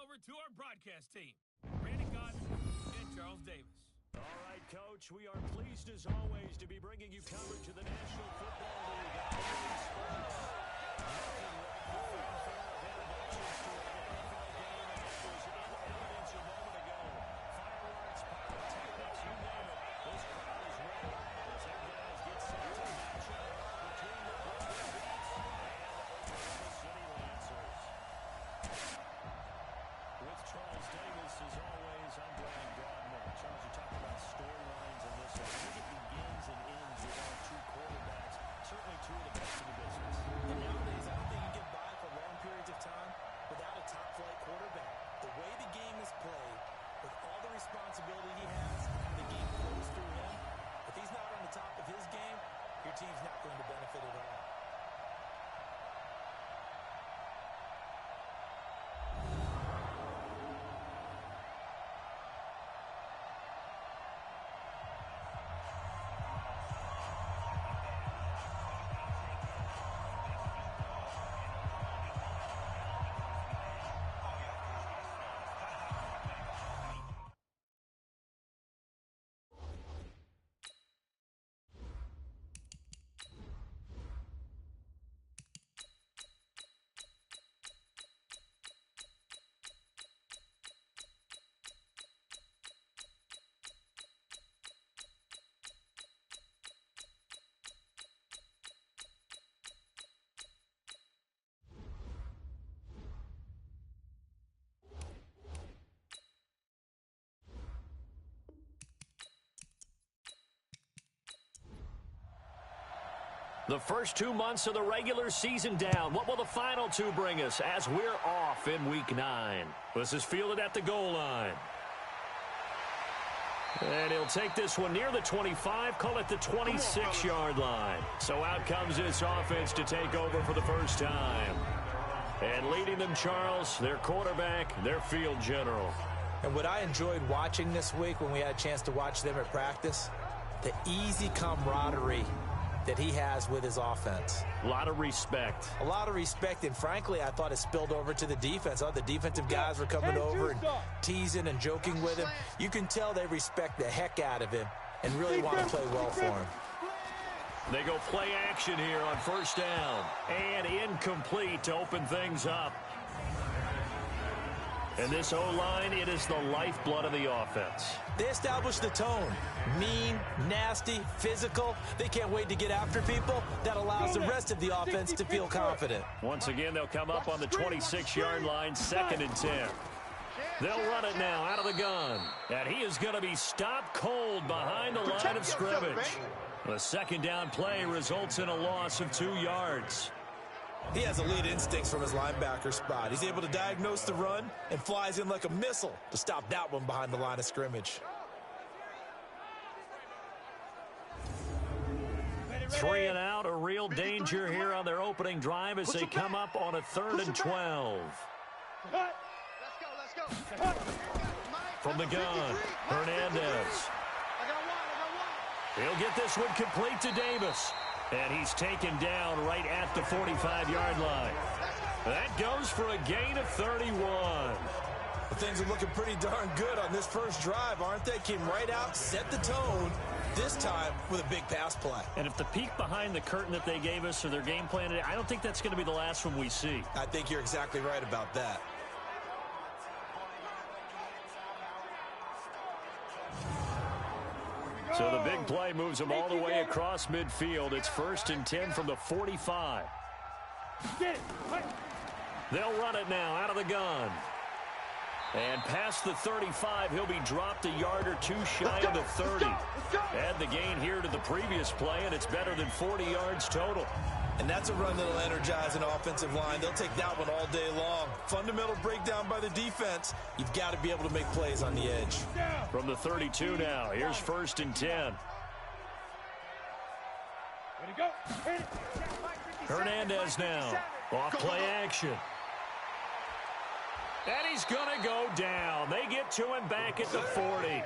over to our broadcast team, Randy Cotton and Charles Davis. All right, Coach, we are pleased as always to be bringing you coverage of the National Football League. Nothing like the fanfare of introductions to a VFL game, and that was in evidence a moment ago. Fireworks, pyrotechnics, you name it. This crowd is ready as our guys get set to match up between the Golden Beats and the Oklahoma City Lancers. With Charles Davis, as always, I'm Brian Broadman. Charles, you talked about storylines in this one. I think it begins and ends with our two quarterbacks, certainly two of the best in the business. And nowadays, I don't think you get by for long periods of time without a top-flight quarterback. The way the game is played, with all the responsibility he has, the game flows through him. If he's not on the top of his game, your team's not going to benefit at all. The first 2 months of the regular season down. What will the final two bring us as we're off in Week 9? This is fielded at the goal line. And he'll take this one near the 25, call it the 26-yard line. So out comes this offense to take over for the first time. And leading them, Charles, their quarterback, their field general. And what I enjoyed watching this week when we had a chance to watch them at practice, the easy camaraderie that he has with his offense. A lot of respect. A lot of respect, and frankly, I thought it spilled over to the defense. The defensive guys were coming over and teasing and joking with him. You can tell they respect the heck out of him and really want to play well for him. They go play action here on first down. And incomplete to open things up. And this O-line, it is the lifeblood of the offense. They establish the tone. Mean, nasty, physical. They can't wait to get after people. That allows the rest of the offense to feel confident. Once again, they'll come up on the 26-yard line, 2nd and 10. They'll run it now out of the gun. And he is going to be stopped cold behind the line of scrimmage. The second down play results in a loss of 2 yards. He has elite instincts from his linebacker spot. He's able to diagnose the run and flies in like a missile to stop that one behind the line of scrimmage. 3 and out, a real danger here on their opening drive as they come up on a 3rd and 12. Let's go. From the gun, Hernandez. He'll get this one complete to Davis. And he's taken down right at the 45-yard line. That goes for a gain of 31. Well, things are looking pretty darn good on this first drive, aren't they? Came right out, set the tone, this time with a big pass play. And if the peek behind the curtain that they gave us or their game plan, I don't think that's going to be the last one we see. I think you're exactly right about that. So the big play moves them all the way across midfield. It's 1st and 10 from the 45. They'll run it now out of the gun. And past the 35, he'll be dropped a yard or two shy of the 30. Add the gain here to the previous play, and it's better than 40 yards total. And that's a run that'll energize an offensive line. They'll take that one all day long. Fundamental breakdown by the defense. You've got to be able to make plays on the edge. From the 32 now, here's 1st and 10. Hernandez now. Off play action. And he's going to go down. They get to him back at the 40.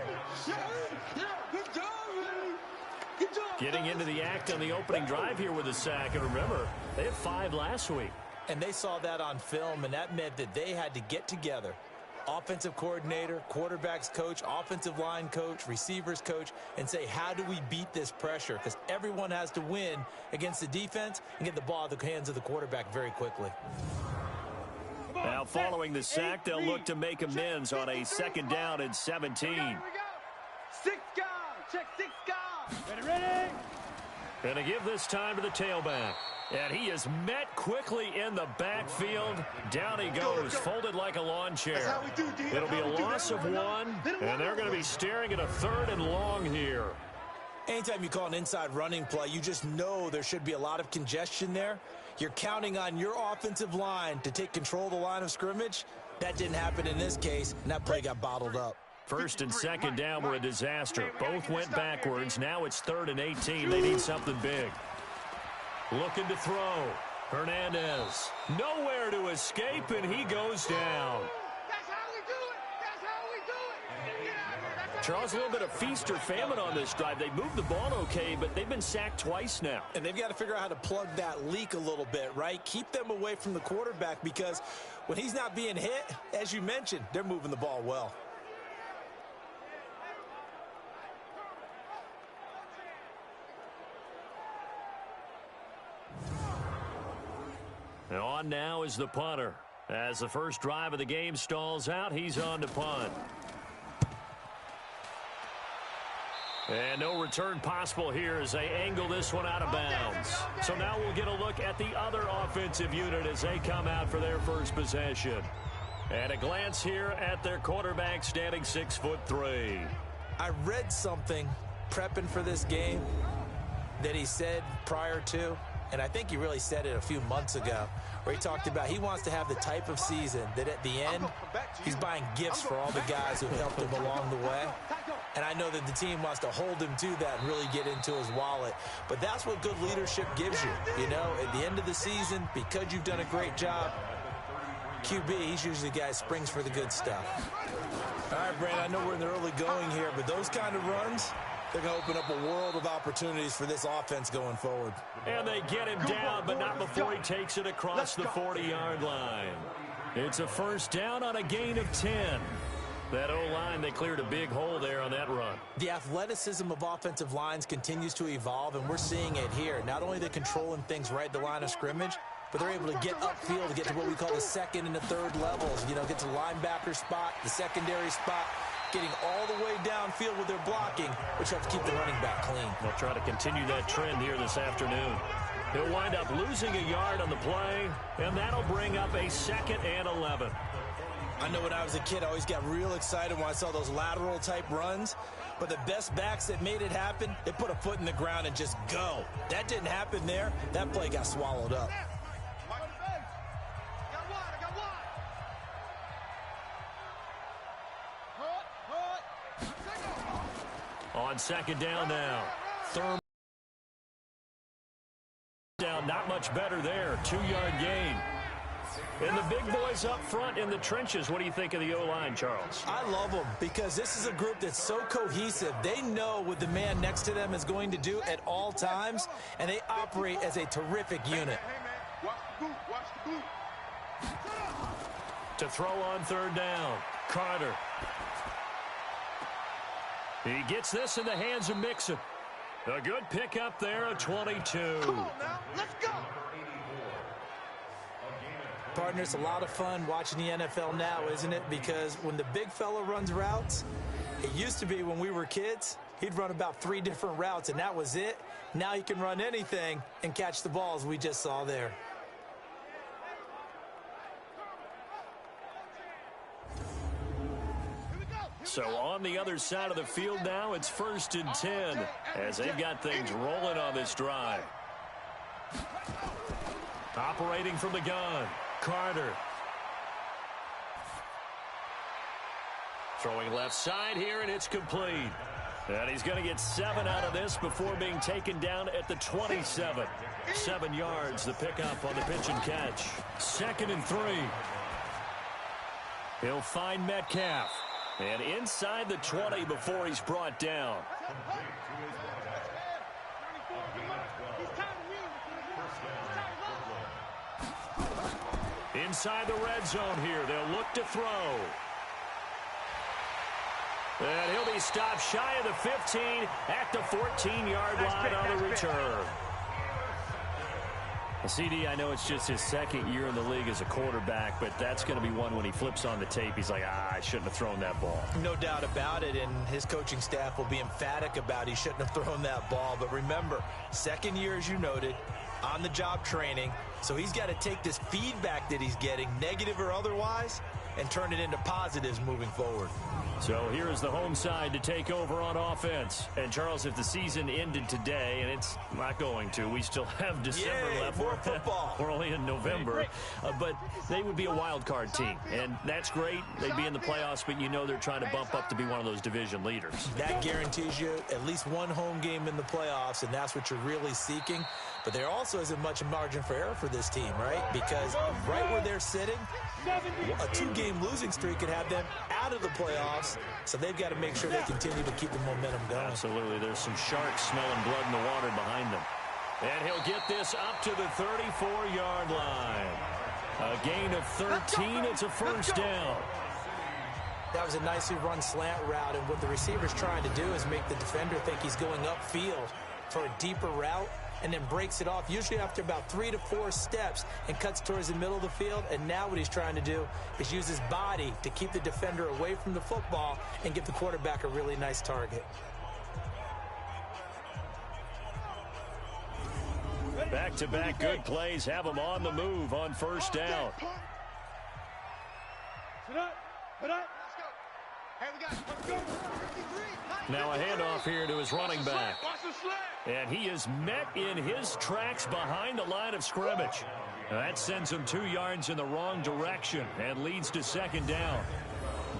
Getting into the act on the opening drive here with a sack. And remember, they had 5 last week. And they saw that on film, and that meant that they had to get together offensive coordinator, quarterbacks coach, offensive line coach, receivers coach, and say, how do we beat this pressure? Because everyone has to win against the defense and get the ball out of the hands of the quarterback very quickly. Now following the sack, they'll look to make amends on a 2nd down and 17. Here we go. 6 guard. Check 6 guard. Ready? Going to give this time to the tailback. And he is met quickly in the backfield. Down he goes, folded like a lawn chair. It'll be a loss of 1, and they're going to be staring at a 3rd and long here. Anytime you call an inside running play, you just know there should be a lot of congestion there. You're counting on your offensive line to take control of the line of scrimmage. That didn't happen in this case, and that play got bottled up. 1st and 2nd down were a disaster. Both went backwards. Now it's 3rd and 18. They need something big. Looking to throw. Hernandez. Nowhere to escape, and he goes down. That's how we do it. That's how we do it. Get out of here. Charles, a little bit of feast or famine on this drive. They moved the ball okay, but they've been sacked twice now. And they've got to figure out how to plug that leak a little bit, right? Keep them away from the quarterback, because when he's not being hit, as you mentioned, they're moving the ball well. On now is the punter. As the first drive of the game stalls out, he's on to punt. And no return possible here as they angle this one out of bounds. So now we'll get a look at the other offensive unit as they come out for their first possession. And a glance here at their quarterback standing 6'3". I read something prepping for this game that he said prior to, and I think he really said it a few months ago, where he talked about he wants to have the type of season that at the end, he's buying gifts for all the guys who helped him along the way. And I know that the team wants to hold him to that and really get into his wallet. But that's what good leadership gives you. You know, at the end of the season, because you've done a great job, QB, he's usually the guy who springs for the good stuff. All right, Brandon, I know we're in the early going here, but those kind of runs, they're going to open up a world of opportunities for this offense going forward. And they get him down, but not before he takes it across the 40-yard line. It's a 1st down on a gain of 10. That O-line, they cleared a big hole there on that run. The athleticism of offensive lines continues to evolve, and we're seeing it here. Not only are they controlling things right at the line of scrimmage, but they're able to get upfield to get to what we call the 2nd and the 3rd levels. You know, get to the linebacker spot, the secondary spot, getting all the way downfield with their blocking, which helps keep the running back clean. They'll try to continue that trend here this afternoon. He'll wind up losing a yard on the play, and that'll bring up a 2nd and 11. I know when I was a kid, I always got real excited when I saw those lateral-type runs. But the best backs that made it happen, they put a foot in the ground and just go. That didn't happen there. That play got swallowed up. On 2nd down now. Thurman down, not much better there. 2-yard gain. And the big boys up front in the trenches. What do you think of the O-line, Charles? I love them because this is a group that's so cohesive. They know what the man next to them is going to do at all times, and they operate as a terrific unit. Hey, man. Watch the boot. To throw on 3rd down, Carter. He gets this in the hands of Mixon. A good pickup there, a 22. Come on now, let's go. Partner, it's a lot of fun watching the NFL now, isn't it? Because when the big fella runs routes, it used to be when we were kids, he'd run about 3 different routes, and that was it. Now he can run anything and catch the balls we just saw there. So on the other side of the field now, it's 1st and 10 as they've got things rolling on this drive. Operating from the gun, Carter. Throwing left side here, and it's complete. And he's going to get 7 out of this before being taken down at the 27. 7 yards, the pickup on the pitch and catch. 2nd and 3. He'll find Metcalf. And inside the 20 before he's brought down. Inside the red zone here. They'll look to throw. stop shy of the 15 at the 14-yard line on the return. CD, I know it's just his second year in the league as a quarterback, but that's going to be one when he flips on the tape. He's like, I shouldn't have thrown that ball. No doubt about it, and his coaching staff will be emphatic about he shouldn't have thrown that ball. But remember, second year, as you noted, on-the-job training, so he's got to take this feedback that he's getting, negative or otherwise, and turn it into positives moving forward. So here is the home side to take over on offense. And, Charles, if the season ended today, and it's not going to, we still have December left. More football. We're only in November. But they would be a wild card team. And that's great. They'd be in the playoffs, but you know they're trying to bump up to be one of those division leaders. That guarantees you at least one home game in the playoffs, and that's what you're really seeking. But there also isn't much margin for error for this team, right? Because right where they're sitting, a two-game losing streak could have them out of the playoffs, so they've got to make sure they continue to keep the momentum going. Absolutely. There's some sharks smelling blood in the water behind them. And he'll get this up to the 34-yard line. A gain of 13. It's a first down. That was a nicely run slant route, and what the receiver's trying to do is make the defender think he's going upfield for a deeper route, and then breaks it off, usually after about 3 to 4 steps, and cuts towards the middle of the field. And now what he's trying to do is use his body to keep the defender away from the football and give the quarterback a really nice target. Back-to-back good plays have him on the move on first down. Now a handoff here to his running back. And he is met in his tracks behind the line of scrimmage. That sends him 2 yards in the wrong direction and leads to second down.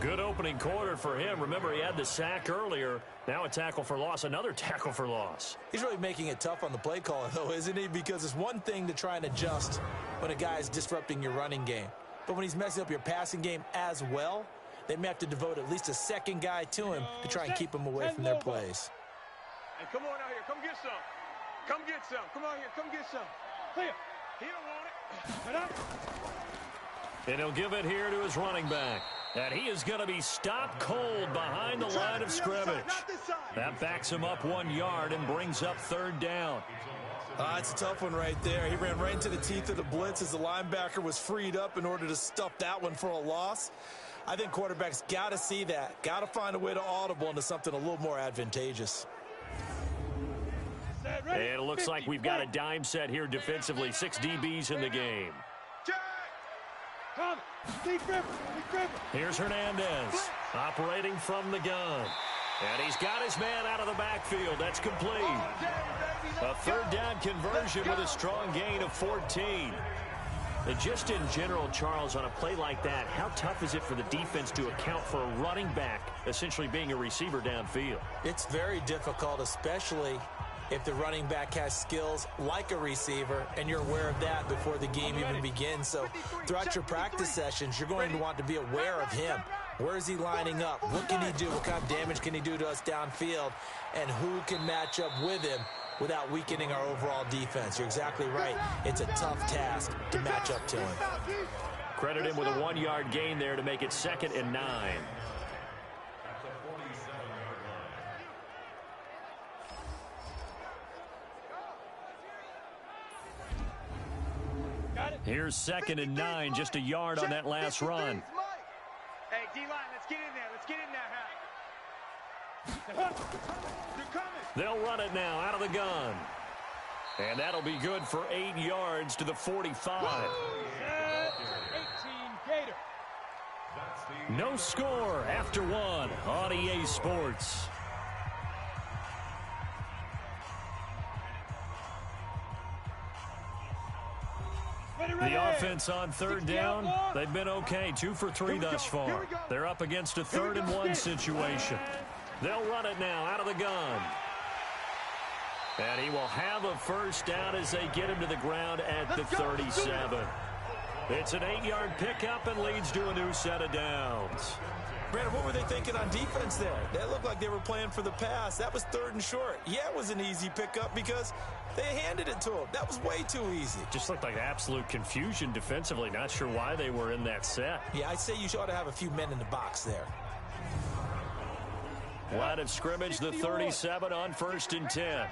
Good opening quarter for him. Remember, he had the sack earlier. Now a tackle for loss, another tackle for loss. He's really making it tough on the play caller, though, isn't he? Because it's one thing to try and adjust when a guy is disrupting your running game. But when he's messing up your passing game as well, they may have to devote at least a second guy to him to try and keep him away from their plays. Hey, come on out here. Come get some. Come get some. Come out here. Come get some. Here. He don't want it. And he'll give it here to his running back. And he is going to be stopped cold behind the line of scrimmage. That backs him up 1 yard and brings up third down. It's a tough one right there. He ran right into the teeth of the blitz as the linebacker was freed up in order to stuff that one for a loss. I think quarterbacks got to see that. Got to find a way to audible into something a little more advantageous. And it looks like we've got a dime set here defensively. 6 DBs in the game. Here's Hernandez operating from the gun. And he's got his man out of the backfield. That's complete. A third down conversion with a strong gain of 14. And just in general, Charles, on a play like that, how tough is it for the defense to account for a running back essentially being a receiver downfield? It's very difficult, especially if the running back has skills like a receiver, and you're aware of that before the game even begins. So throughout your practice sessions, you're going to want to be aware of him. Where is he lining up? What can he do? What kind of damage can he do to us downfield? And who can match up with him without weakening our overall defense? You're exactly right. It's a tough task to match up to him. Credit him with a 1 yard gain there to make it 2nd and 9. Here's 2nd and 9, just a yard on that last run. Hey, D-line, let's get in there. Let's get in there, Hal. They'll run it now out of the gun. And that'll be good for 8 yards to the 45. 18 Gator. No score after 1 on EA Sports. The offense on third down, they've been okay. 2 for 3 thus far. They're up against a 3rd and 1 situation. They'll run it now out of the gun. And he will have a first down as they get him to the ground at the 37. It's an 8-yard pickup and leads to a new set of downs. Brandon, what were they thinking on defense there? That looked like they were playing for the pass. That was 3rd and short. Yeah, it was an easy pickup because they handed it to him. That was way too easy. Just looked like absolute confusion defensively. Not sure why they were in that set. Yeah, I'd say you ought to have a few men in the box there. Line of scrimmage, the 37 on 1st and 10.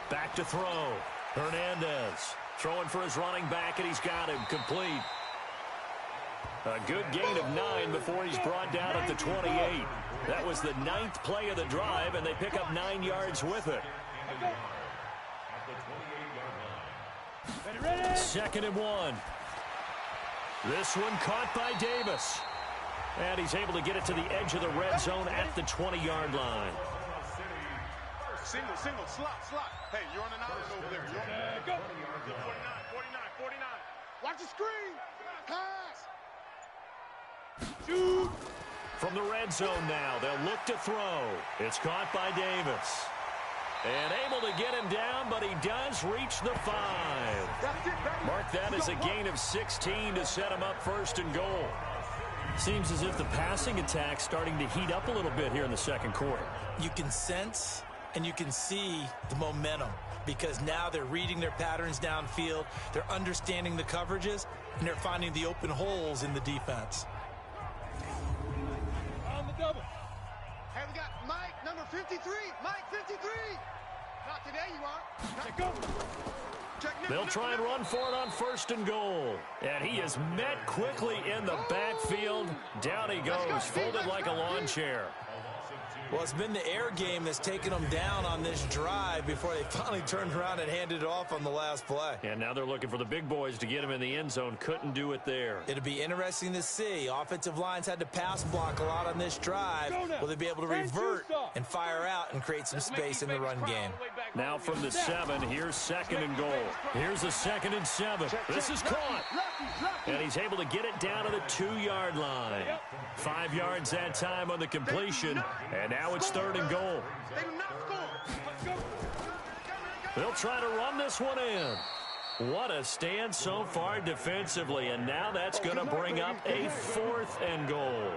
Back to throw. Hernandez throwing for his running back, and he's got him complete. A good gain of 9 before he's brought down at the 28. That was the 9th play of the drive, and they pick up 9 yards with it. 2nd and 1. This one caught by Davis. And he's able to get it to the edge of the red zone at the 20-yard line. Single, slot. Hey, you're on an island over there. Go. 49. Watch the screen. Pass. Shoot. From the red zone now, they'll look to throw. It's caught by Davis. And able to get him down, but he does reach the 5. Mark that as a gain of 16 to set him up 1st and goal. Seems as if the passing attack's starting to heat up a little bit here in the second quarter. You can sense and you can see the momentum because now they're reading their patterns downfield, they're understanding the coverages, and they're finding the open holes in the defense. On the double. Hey, we got Mike, number 53. Mike, 53. Not today, you are. Go. They'll try and run for it on 1st and goal. And he is met quickly in the backfield. Down he goes, folded like a lawn chair. Well, it's been the air game that's taken them down on this drive before they finally turned around and handed it off on the last play. And now they're looking for the big boys to get him in the end zone. Couldn't do it there. It'll be interesting to see. Offensive lines had to pass block a lot on this drive. Will they be able to revert and fire out and create some space in the run game? Now from the 7, here's 2nd and goal. Here's a 2nd and 7. This is caught. And he's able to get it down to the 2-yard line. 5 yards that time on the completion. And now it's 3rd and goal. They'll try to run this one in. What a stand so far defensively. And now that's going to bring up a 4th and goal.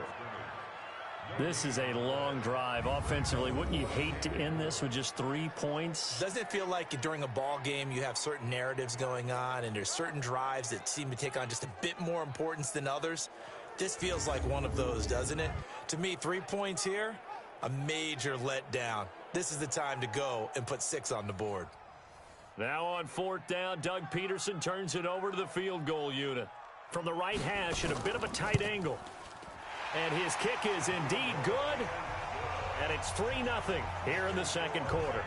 This is a long drive offensively. Wouldn't you hate to end this with just 3 points? Doesn't it feel like during a ball game you have certain narratives going on and there's certain drives that seem to take on just a bit more importance than others? This feels like one of those, doesn't it? To me, 3 points here, a major letdown. This is the time to go and put 6 on the board. Now on 4th down, Doug Peterson turns it over to the field goal unit. From the right hash at a bit of a tight angle. And his kick is indeed good. And it's 3-0 here in the second quarter.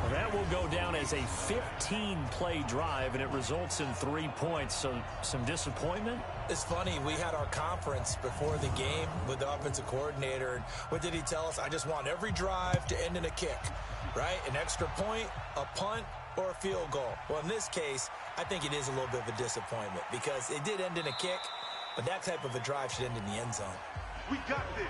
Well, that will go down as a 15-play drive, and it results in 3 points. So some disappointment? It's funny. We had our conference before the game with the offensive coordinator. And what did he tell us? I just want every drive to end in a kick, right? An extra point, a punt, or a field goal. Well, in this case, I think it is a little bit of a disappointment because it did end in a kick, but that type of a drive should end in the end zone. We got this.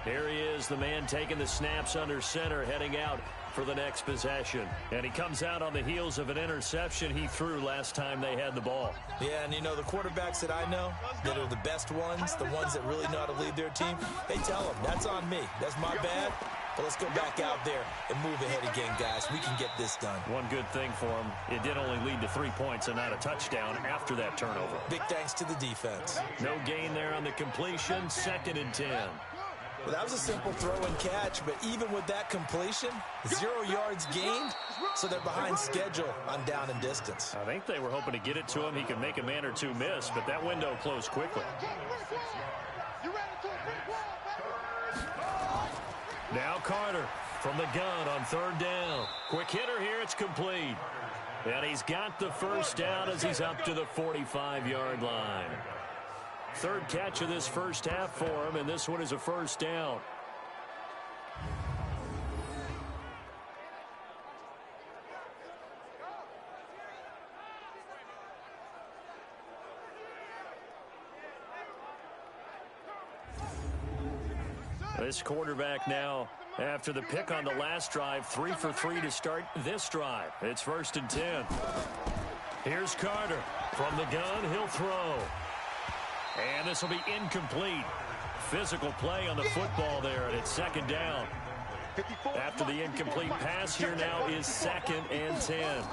Here he is, the man taking the snaps under center, heading out for the next possession. And he comes out on the heels of an interception he threw last time they had the ball. Yeah, and you know, the quarterbacks that I know that are the best ones, the ones that really know how to lead their team, they tell them, that's on me. That's my bad. But let's go back out there and move ahead again, guys. We can get this done. One good thing for him, it did only lead to 3 points and not a touchdown after that turnover. Big thanks to the defense. No gain there on the completion, 2nd and 10. Well, that was a simple throw and catch, but even with that completion, 0 yards gained, so they're behind schedule on down and distance. I think they were hoping to get it to him. He could make a man or two miss, but that window closed quickly. Now Carter from the gun on 3rd down. Quick hitter here, it's complete. And he's got the first down as he's up to the 45-yard line. 3rd catch of this first half for him, and this one is a first down. This quarterback now, after the pick on the last drive, 3 for 3 to start this drive. It's 1st and 10. Here's Carter. From the gun, he'll throw. And this will be incomplete. Physical play on the football there, and it's 2nd down. After the incomplete pass, here now is 2nd and 10.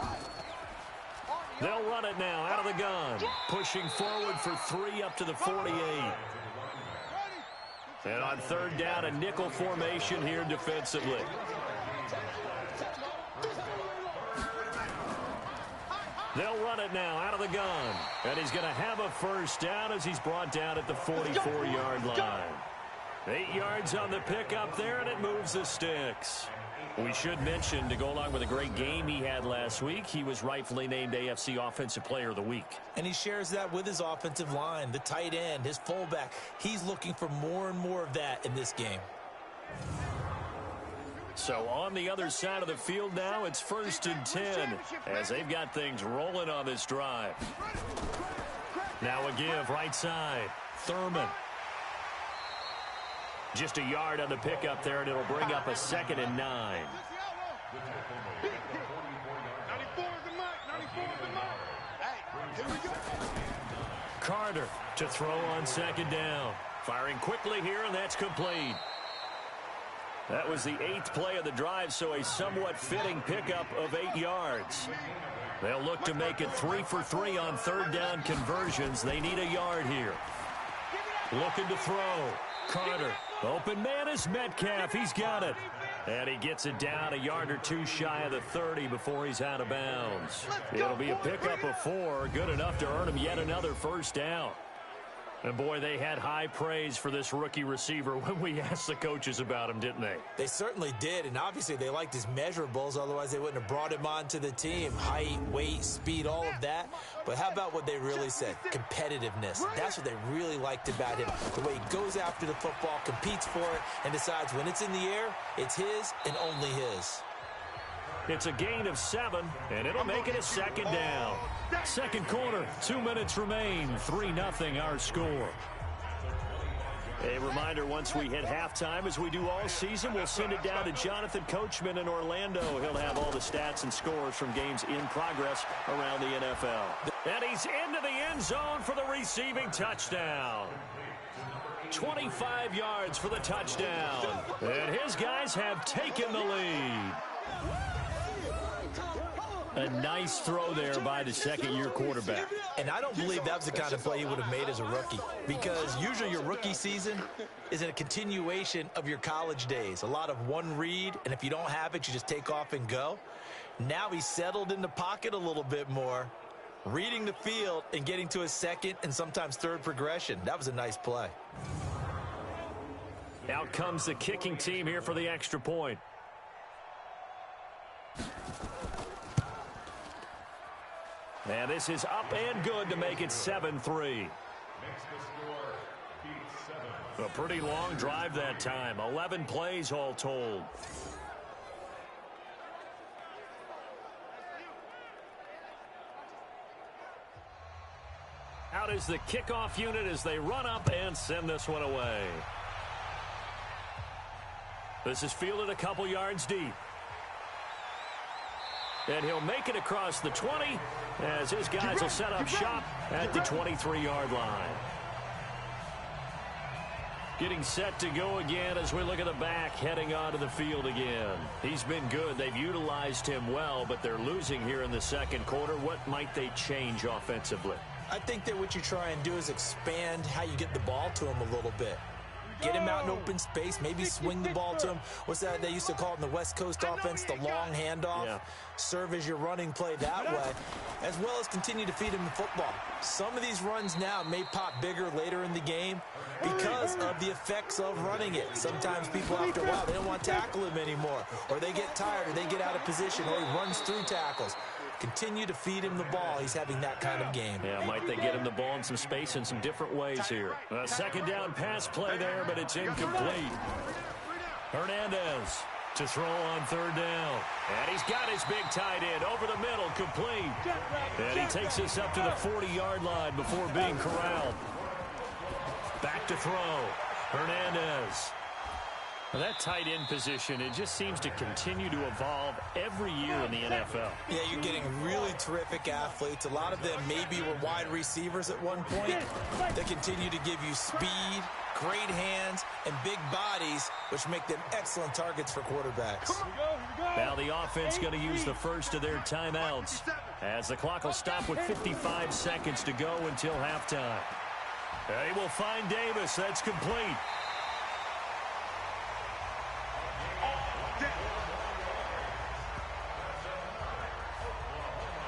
They'll run it now out of the gun. Pushing forward for 3 up to the 48. And on third down, a nickel formation here defensively. They'll run it now out of the gun. And he's going to have a first down as he's brought down at the 44-yard line. 8 yards on the pickup there, and it moves the sticks. We should mention, to go along with a great game he had last week, he was rightfully named AFC Offensive Player of the Week. And he shares that with his offensive line, the tight end, his fullback. He's looking for more and more of that in this game. So on the other side of the field now, it's 1st and 10 as they've got things rolling on this drive. Now a give right side. Thurman. Just a yard on the pickup there, and it'll bring up a 2nd and 9. 94 is the mark. 94 is the mark. Hey, here we go. Carter to throw on 2nd down. Firing quickly here, and that's complete. That was the 8th play of the drive, so a somewhat fitting pickup of 8 yards. They'll look to make it 3 for 3 on third down conversions. They need a yard here. Looking to throw. Carter. Open man is Metcalf. He's got it. And he gets it down a yard or 2 shy of the 30 before he's out of bounds. It'll be a pickup of 4. Good enough to earn him yet another first down. And, boy, they had high praise for this rookie receiver when we asked the coaches about him, didn't they? They certainly did, and obviously they liked his measurables. Otherwise, they wouldn't have brought him onto the team. Height, weight, speed, all of that. But how about what they really said? Competitiveness. That's what they really liked about him. The way he goes after the football, competes for it, and decides when it's in the air, it's his and only his. It's a gain of 7, and it'll make it a 2nd down. Second quarter, 2 minutes remain, 3-0 our score. A reminder, once we hit halftime, as we do all season, we'll send it down to Jonathan Coachman in Orlando. He'll have all the stats and scores from games in progress around the NFL. And he's into the end zone for the receiving touchdown. 25 yards for the touchdown. And his guys have taken the lead. A nice throw there by the second-year quarterback. And I don't believe that was the kind of play he would have made as a rookie, because usually your rookie season is a continuation of your college days. A lot of one read, and if you don't have it, you just take off and go. Now he's settled in the pocket a little bit more, reading the field and getting to his second and sometimes third progression. That was a nice play. Out comes the kicking team here for the extra point. And this is up and good to make it 7-3. A pretty long drive that time. 11 plays all told. Out is the kickoff unit as they run up and send this one away. This is fielded a couple yards deep. And he'll make it across the 20 as his guys will set up shop at the 23-yard line. Getting set to go again as we look at the back heading onto the field again. He's been good. They've utilized him well, but they're losing here in the second quarter. What might they change offensively? I think that what you try and do is expand how you get the ball to him a little bit. Get him out in open space, maybe swing the ball to him. What's that they used to call it in the West Coast offense, the long handoff? Yeah. Serve as your running play that way, as well as continue to feed him the football. Some of these runs now may pop bigger later in the game because of the effects of running it. Sometimes people, after a while, they don't want to tackle him anymore, or they get tired, or they get out of position, or he runs through tackles. Continue to feed him the ball. He's having that kind of game. Yeah, might they get him the ball in some space in some different ways here. A second down pass play there, but it's incomplete. Hernandez to throw on third down. And he's got his big tight end over the middle, complete. And he takes us up to the 40-yard line before being corralled. Back to throw. Hernandez. That tight end position, it just seems to continue to evolve every year in the NFL. Yeah, you're getting really terrific athletes. A lot of them maybe were wide receivers at one point. They continue to give you speed, great hands, and big bodies, which make them excellent targets for quarterbacks. Now the offense going to use the first of their timeouts as the clock will stop with 55 seconds to go until halftime. They will find Davis. That's complete.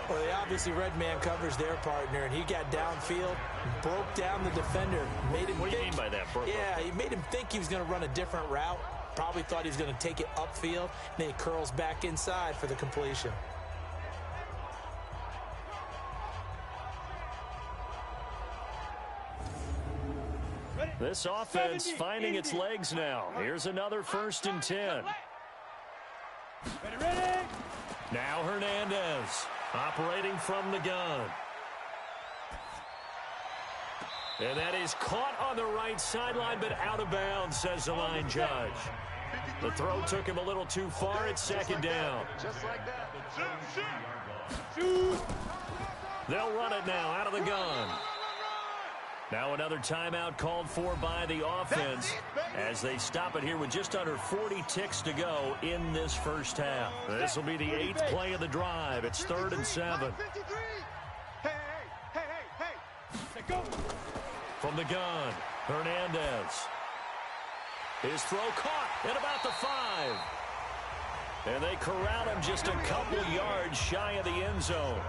Well, they obviously red man covers their partner, and he got downfield, broke down the defender, made him What do you mean by that, Brooke? Yeah, he made him think he was going to run a different route. Probably thought he was going to take it upfield, and then he curls back inside for the completion. This offense finding its legs now. Here's another 1st and 10. Ready. Now Hernandez operating from the gun. And that is caught on the right sideline, but out of bounds, says the line judge. The throw took him a little too far. It's 2nd down. Just like that. Shoot. They'll run it now out of the gun. Now another timeout called for by the offense as they stop it here with just under 40 ticks to go in this first half. This will be the 8th play of the drive. It's 3rd and 7. Say go. From the gun, Hernandez. His throw caught at about the 5. And they corral him just a couple yards shy of the end zone.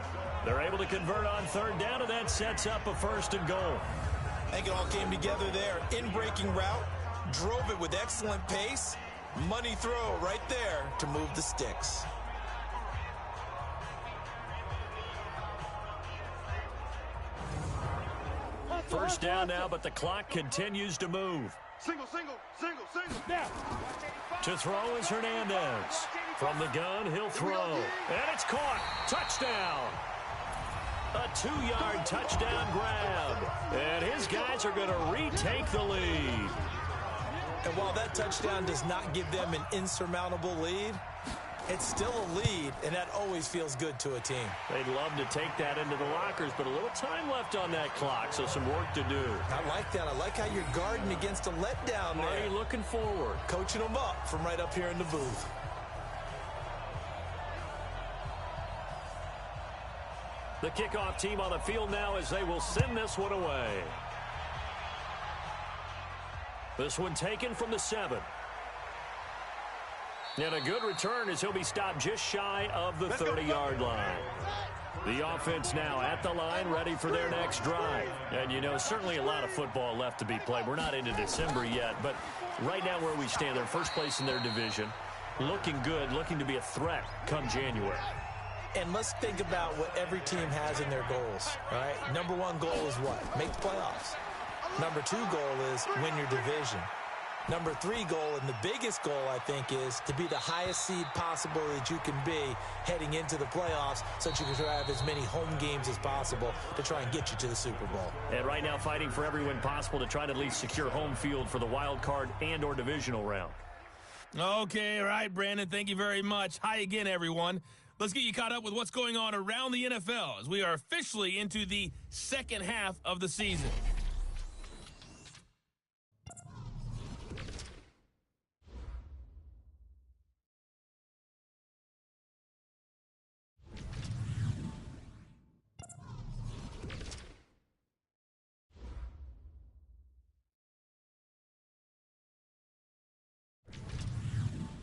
They're able to convert on 3rd down, and that sets up a 1st and goal. I think it all came together there. In-breaking route, drove it with excellent pace. Money throw right there to move the sticks. First down now, but the clock continues to move. Single. Now. To throw is Hernandez. From the gun, he'll throw. And it's caught. Touchdown. A 2-yard touchdown grab. And his guys are going to retake the lead. And while that touchdown does not give them an insurmountable lead, it's still a lead, and that always feels good to a team. They'd love to take that into the lockers, but a little time left on that clock, so some work to do. I like that. I like how you're guarding against a letdown there. Marty looking forward. Coaching them up from right up here in the booth. The kickoff team on the field now as they will send this one away. This one taken from the 7. And a good return as he'll be stopped just shy of the 30-yard line. The offense now at the line, ready for their next drive. And, you know, certainly a lot of football left to be played. We're not into December yet, but right now where we stand, they're first place in their division. Looking good, looking to be a threat come January. And let's think about what every team has in their goals, all right? Number 1 goal is what? Make the playoffs. Number 2 goal is win your division. Number 3 goal, and the biggest goal, I think, is to be the highest seed possible that you can be heading into the playoffs so that you can have as many home games as possible to try and get you to the Super Bowl. And right now fighting for every win possible to try to at least secure home field for the wild card and or divisional round. Okay, all right, Brandon, thank you very much. Hi again, everyone. Let's get you caught up with what's going on around the NFL as we are officially into the second half of the season.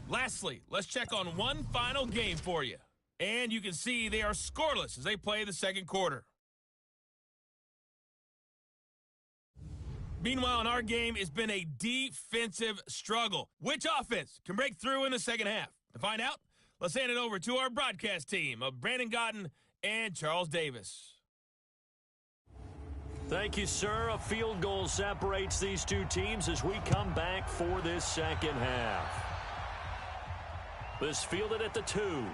Lastly, let's check on one final game for you. And you can see they are scoreless as they play the second quarter. Meanwhile, in our game, it's been a defensive struggle. Which offense can break through in the second half? To find out, let's hand it over to our broadcast team of Brandon Gotten and Charles Davis. Thank you, sir. A field goal separates these two teams as we come back for this second half. This fielded at the 2.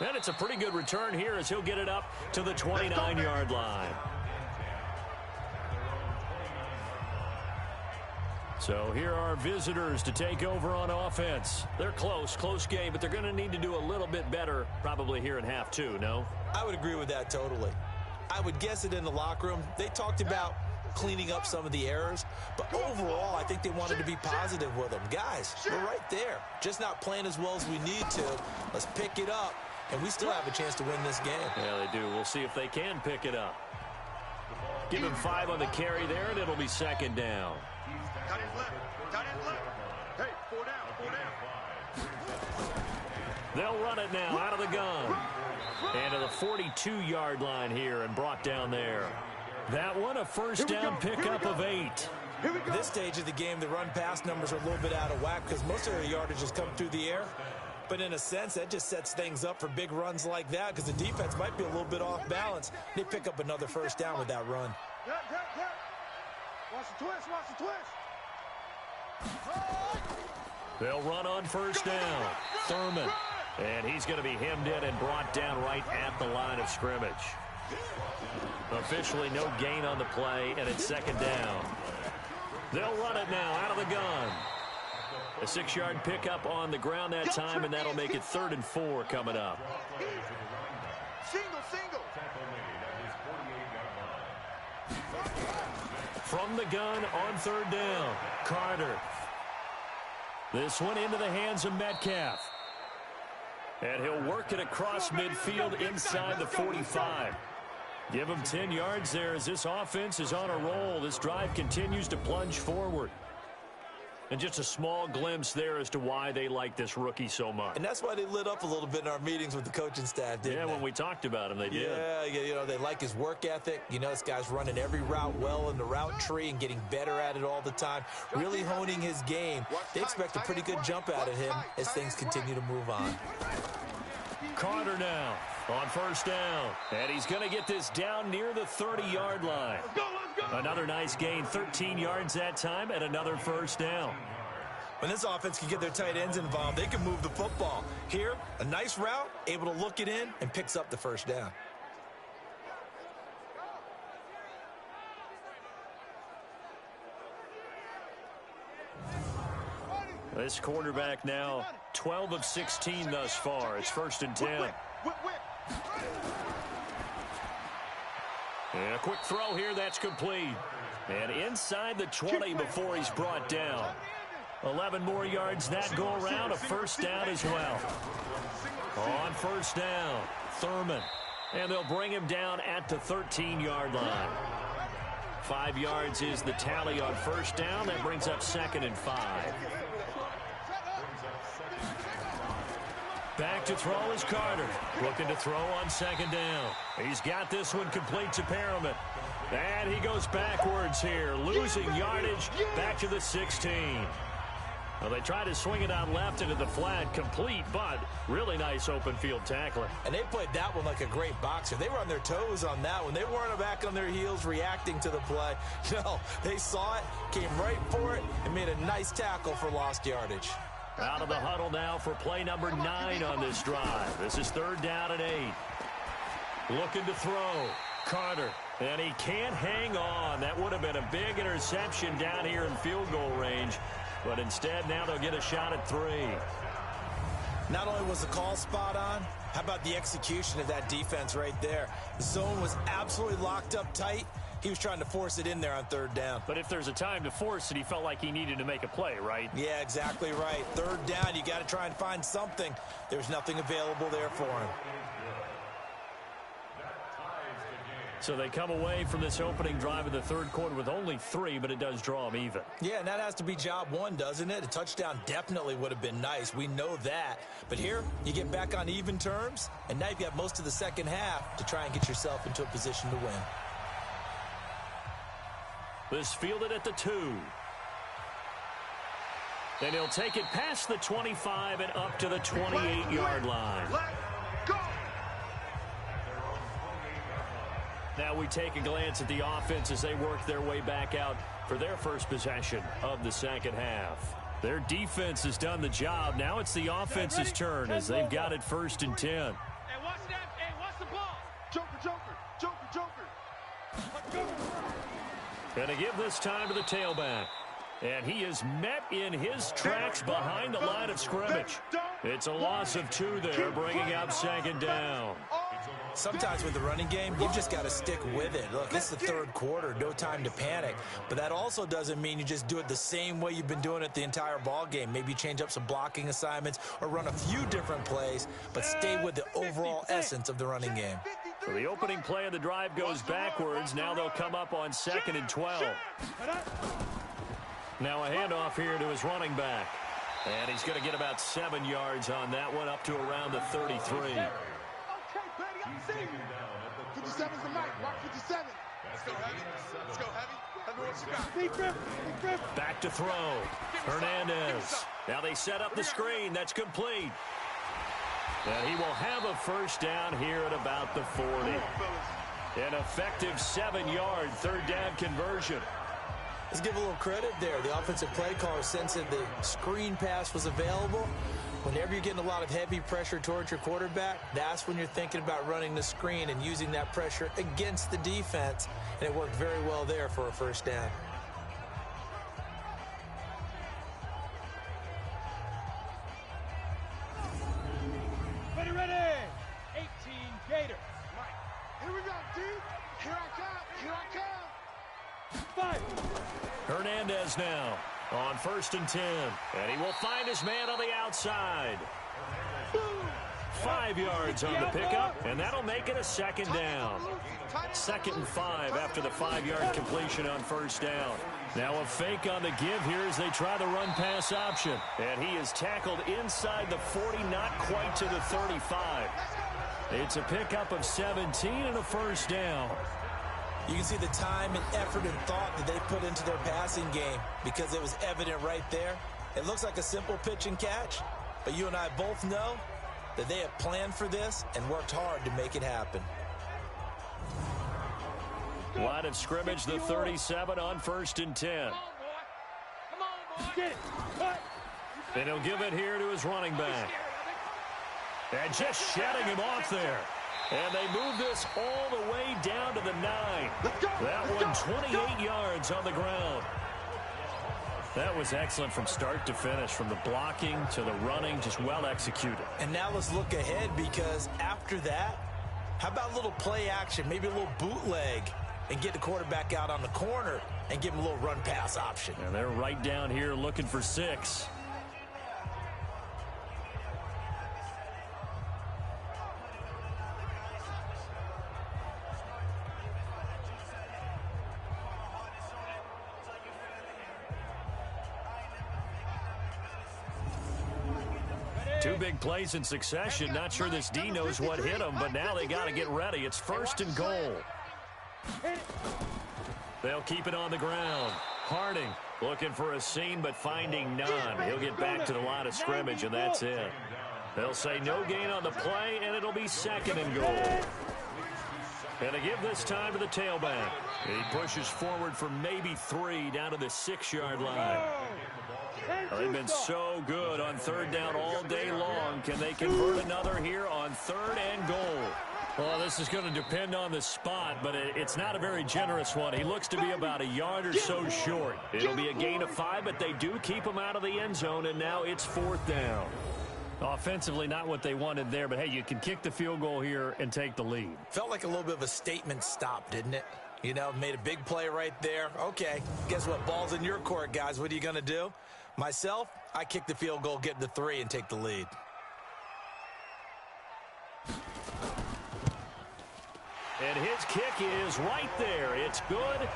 And it's a pretty good return here as he'll get it up to the 29-yard line. So here are visitors to take over on offense. They're close game, but they're going to need to do a little bit better probably here in half two, no? I would agree with that totally. I would guess it in the locker room. They talked about cleaning up some of the errors, but overall, I think they wanted to be positive with them. Guys, we're right there. Just not playing as well as we need to. Let's pick it up, and we still have a chance to win this game. Yeah, they do. We'll see if they can pick it up. Give him 5 on the carry there, and it'll be second down. Tight end left. Tight end left. Hey, 4 down. 4 down. They'll run it now out of the gun. And to the 42-yard line here and brought down there. That one, a first down pickup of 8. At this stage of the game, the run-pass numbers are a little bit out of whack because most of their yardage has come through the air. But in a sense, that just sets things up for big runs like that because the defense might be a little bit off balance. They pick up another first down with that run. Watch the twist. Watch the twist. They'll run on first down. Thurman. And he's going to be hemmed in and brought down right at the line of scrimmage. Officially no gain on the play, and it's second down. They'll run it now out of the gun. A 6-yard pickup on the ground that time, and that'll make it 3rd and 4 coming up. Single. From the gun on 3rd down, Carter. This one into the hands of Metcalf. And he'll work it across midfield inside the 45. Give him 10 yards there as this offense is on a roll. This drive continues to plunge forward. And just a small glimpse there as to why they like this rookie so much. And that's why they lit up a little bit in our meetings with the coaching staff, didn't they? Yeah, when we talked about him, they did. Yeah, you know, they like his work ethic. You know, this guy's running every route well in the route tree and getting better at it all the time, really honing his game. They expect a pretty good jump out of him as things continue to move on. Carter now on first down. And he's going to get this down near the 30-yard line. Another nice gain, 13 yards that time, and another first down. When this offense can get their tight ends involved, they can move the football. Here, a nice route, able to look it in, and picks up the first down. This quarterback now 12 of 16 thus far. It's 1st and 10. And a quick throw here, that's complete. And inside the 20 before he's brought down. 11 more yards that go around, a first down as well. On first down, Thurman. And they'll bring him down at the 13-yard line. 5 yards is the tally on first down. That brings up 2nd and 5. Back to throw is Carter. Looking to throw on 2nd down. He's got this one complete to Perriman. And he goes backwards here, losing yardage back to the 16. Well, they try to swing it out left into the flat, complete, but really nice open field tackling. And they played that one like a great boxer. They were on their toes on that one. They weren't back on their heels reacting to the play. No, they saw it, came right for it, and made a nice tackle for lost yardage. Out of the huddle now for play number 9 on this drive. This is 3rd down and 8. Looking to throw. Carter. And he can't hang on. That would have been a big interception down here in field goal range. But instead, now they'll get a shot at 3. Not only was the call spot on, how about the execution of that defense right there? The zone was absolutely locked up tight. He was trying to force it in there on 3rd down. But if there's a time to force it, he felt like he needed to make a play, right? Yeah, exactly right. 3rd down, you got to try and find something. There's nothing available there for him. So they come away from this opening drive in the 3rd quarter with only 3, but it does draw them even. Yeah, and that has to be job 1, doesn't it? A touchdown definitely would have been nice. We know that. But here, you get back on even terms, and now you've got most of the second half to try and get yourself into a position to win. This fielded at the 2. Then he'll take it past the 25 and up to the 28-yard line. Now we take a glance at the offense as they work their way back out for their first possession of the second half. Their defense has done the job. Now it's the offense's turn as they've got it 1st and 10. Hey, watch that. Hey, watch the ball. Joker. Going to give this time to the tailback. And he is met in his tracks behind the line of scrimmage. It's a loss of 2 there, bringing up second down. Sometimes with the running game, you've just got to stick with it. Look, it's the third quarter, no time to panic. But that also doesn't mean you just do it the same way you've been doing it the entire ball game. Maybe change up some blocking assignments or run a few different plays, but stay with the overall essence of the running game. So the opening play of the drive goes backwards. Now they'll come up on 2nd and 12. Now a handoff here to his running back. And he's going to get about 7 yards on that one, up to around the 33. 57's the mic. Mark 57. Let's go heavy. Let's go heavy. Heavy, what you got? Big grip. Back to throw. Hernandez. Now they set up the screen. That's complete. And he will have a first down here at about the 40. An effective 7-yard third down conversion. Let's give a little credit there. The offensive play caller sensed that the screen pass was available. Whenever you're getting a lot of heavy pressure towards your quarterback, that's when you're thinking about running the screen and using that pressure against the defense. And it worked very well there for a first down. Ready. 18 Gators. Mike. Here we go, D. Here I come. 5. Hernandez now on 1st and 10. And he will find his man on the outside. 5 yards on the pickup, and that'll make it a second down. 2nd and 5 after the 5-yard completion on first down. Now a fake on the give here as they try the run-pass option. And he is tackled inside the 40, not quite to the 35. It's a pickup of 17 and a first down. You can see the time and effort and thought that they put into their passing game because it was evident right there. It looks like a simple pitch and catch, but you and I both know that they have planned for this and worked hard to make it happen. Line of scrimmage, the 37 on 1st and 10. Come on, boy. Get it. Cut. And he'll give it here to his running back. And just shedding him off there. And they move this all the way down to the 9. That one 28 yards on the ground. That was excellent from start to finish, from the blocking to the running, just well executed. And now let's look ahead, because after that, how about a little play action, maybe a little bootleg, and get the quarterback out on the corner and give him a little run pass option. And they're right down here looking for 6. Two big plays in succession. Not sure this D knows what hit him, but now they got to get ready. It's 1st and goal. They'll keep it on the ground. Harding looking for a seam, but finding none. He'll get back to the line of scrimmage, and that's it. They'll say no gain on the play, and it'll be 2nd and goal. And they give this time to the tailback. He pushes forward for maybe 3 down to the 6-yard line. They've been so good on third down all day long. Can they convert another here on 3rd and goal? Well, this is going to depend on the spot, but it's not a very generous one. He looks to be about a yard or so short. It'll be a gain of 5, but they do keep him out of the end zone, and now it's 4th down. Offensively, not what they wanted there, but hey, you can kick the field goal here and take the lead. Felt like a little bit of a statement stop, didn't it? You know, made a big play right there. Okay, guess what? Ball's in your court, guys. What are you going to do? Myself, I kick the field goal, get the 3, and take the lead. And his kick is right there. It's good.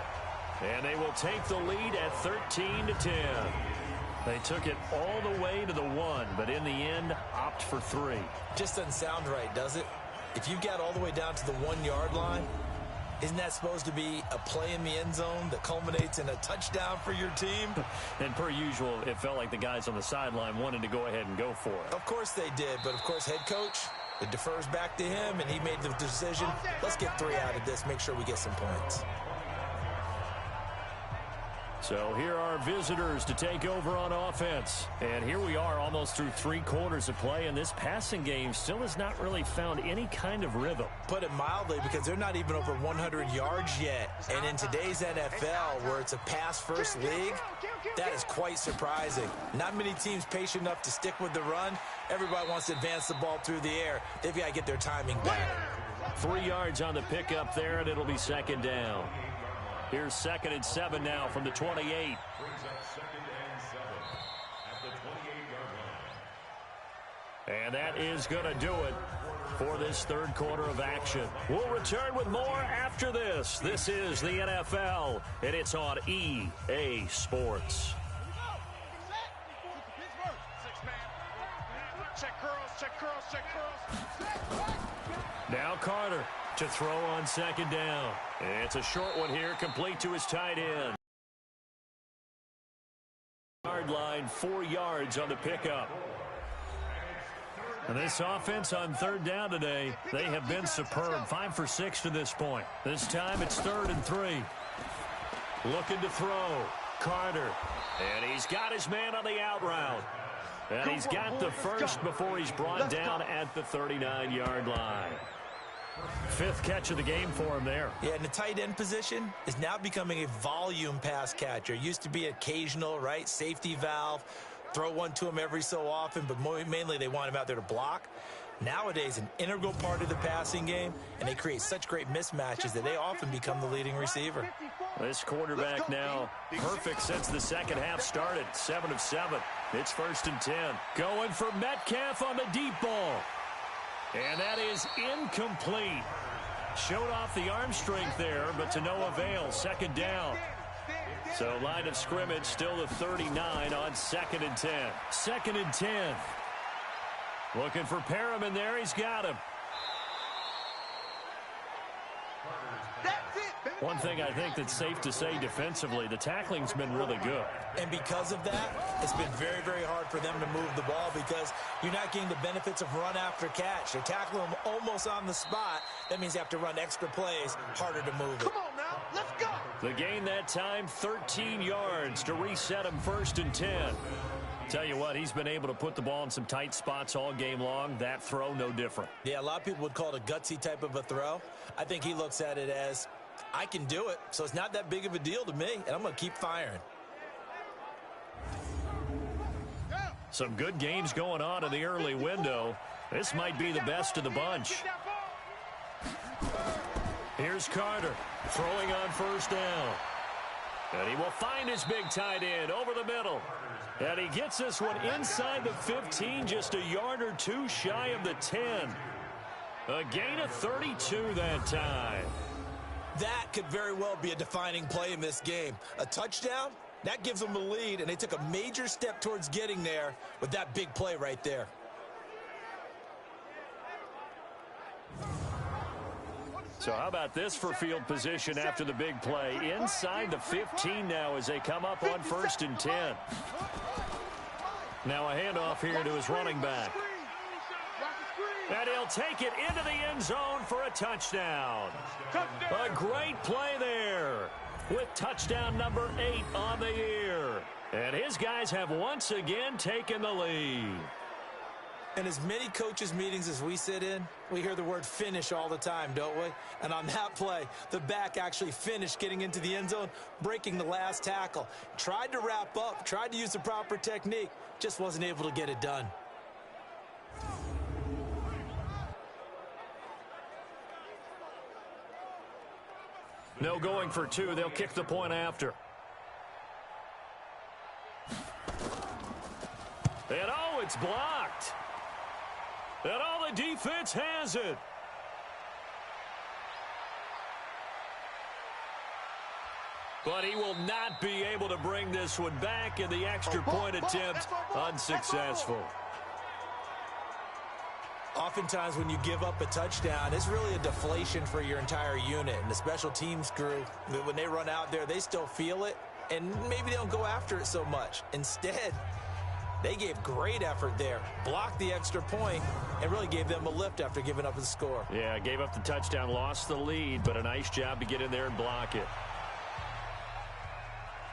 And they will take the lead at 13-10. They took it all the way to the 1, but in the end, opt for 3. Just doesn't sound right, does it? If you got all the way down to the 1-yard line, isn't that supposed to be a play in the end zone that culminates in a touchdown for your team? And per usual, it felt like the guys on the sideline wanted to go ahead and go for it. Of course they did, but of course head coach, it defers back to him, and he made the decision. Let's get 3 out of this, make sure we get some points. So here are visitors to take over on offense. And here we are almost through 3 quarters of play, and this passing game still has not really found any kind of rhythm. Put it mildly, because they're not even over 100 yards yet. And in today's NFL, where it's a pass-first league, that is quite surprising. Not many teams patient enough to stick with the run. Everybody wants to advance the ball through the air. They've got to get their timing back. 3 yards on the pickup there, and it'll be second down. Here's 2nd and 7 now from the 28. Brings up 2nd and 7 at the 28-yard line. And that is going to do it for this third quarter of action. We'll return with more after this. This is the NFL, and it's on EA Sports. Check curls, check curls, check curls. Now Carter to throw on 2nd down. And it's a short one here, complete to his tight end. Yard line, 4 yards on the pickup. And this offense on 3rd down today, they have been superb. 5 for 6 to this point. This time it's 3rd and 3. Looking to throw. Carter. And he's got his man on the out route. And he's got the first before he's brought down at the 39-yard line. 5th catch of the game for him there. Yeah, and the tight end position is now becoming a volume pass catcher. Used to be occasional, right? Safety valve. Throw one to him every so often, but mainly they want him out there to block. Nowadays, an integral part of the passing game, and they create such great mismatches that they often become the leading receiver. This quarterback now perfect since the second half started. 7 of 7. It's 1st and 10. Going for Metcalf on the deep ball. And that is incomplete. Showed off the arm strength there, but to no avail. 2nd down. So line of scrimmage still the 39 on 2nd and 10. 2nd and 10. Looking for Perriman there. He's got him. One thing I think that's safe to say defensively, the tackling's been really good. And because of that, it's been very, very hard for them to move the ball because you're not getting the benefits of run after catch. They're tackling them almost on the spot. That means you have to run extra plays, harder to move it. Come on now, let's go. The gain that time, 13 yards to reset him 1st and 10. Tell you what, he's been able to put the ball in some tight spots all game long. That throw, no different. Yeah, a lot of people would call it a gutsy type of a throw. I think he looks at it as, I can do it, so it's not that big of a deal to me, and I'm going to keep firing. Some good games going on in the early window. This might be the best of the bunch. Here's Carter throwing on 1st down. And he will find his big tight end over the middle. And he gets this one inside the 15, just a yard or 2 shy of the 10. A gain of 32 that time. That could very well be a defining play in this game. A touchdown, that gives them the lead, and they took a major step towards getting there with that big play right there. So how about this for field position after the big play? Inside the 15 now as they come up on 1st and 10. Now a handoff here to his running back. And he'll take it into the end zone for a touchdown. A great play there with touchdown number 8 on the year. And his guys have once again taken the lead. And as many coaches' meetings as we sit in, we hear the word finish all the time, don't we? And on that play, the back actually finished getting into the end zone, breaking the last tackle. Tried to wrap up, tried to use the proper technique, just wasn't able to get it done. No going for 2. They'll kick the point after. And oh, it's blocked. And all the defense has it. But he will not be able to bring this one back, and the extra point attempt unsuccessful. Oftentimes when you give up a touchdown, it's really a deflation for your entire unit. And the special teams crew, when they run out there, they still feel it, and maybe they don't go after it so much. Instead, they gave great effort there, blocked the extra point, and really gave them a lift after giving up the score. Yeah, gave up the touchdown, lost the lead, but a nice job to get in there and block it.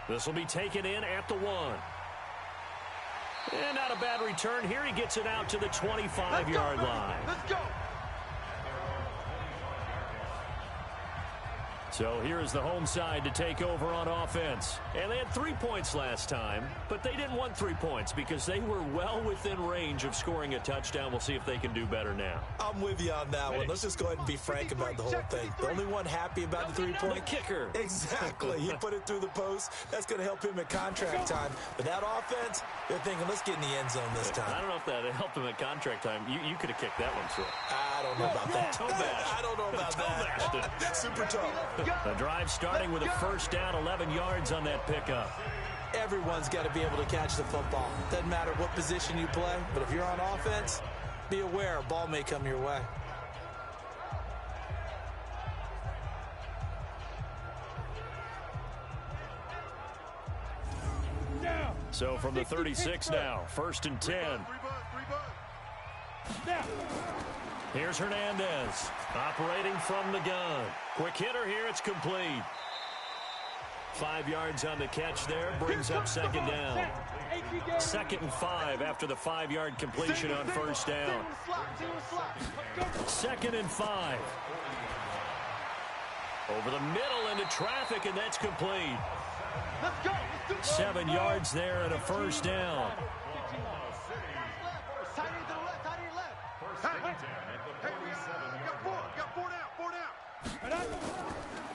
This will be taken in at the 1. And not a bad return here. He gets it out to the 25-yard line. Let's go. So here's the home side to take over on offense. And they had 3 points last time, but they didn't want 3 points because they were well within range of scoring a touchdown. We'll see if they can do better now. I'm with you on that one. Let's just go ahead and be frank about the whole thing. The only one happy about the 3-point? The kicker. Exactly. He put it through the post. That's going to help him at contract time. But that offense, they're thinking, let's get in the end zone this time. I don't know if that helped him at contract time. You could have kicked that one through. I don't know about that. I don't know about that. Super tough. The drive starting with a first down, 11 yards on that pickup. Everyone's got to be able to catch the football. Doesn't matter what position you play, but if you're on offense, be aware a ball may come your way. So from the 36 now, 1st and 10. Here's Hernandez, operating from the gun. Quick hitter here, it's complete. 5 yards on the catch there, brings up 2nd down. 2nd and 5 after the 5-yard completion on 1st down. 2nd and 5. Over the middle into traffic, and that's complete. 7 yards there and a 1st down.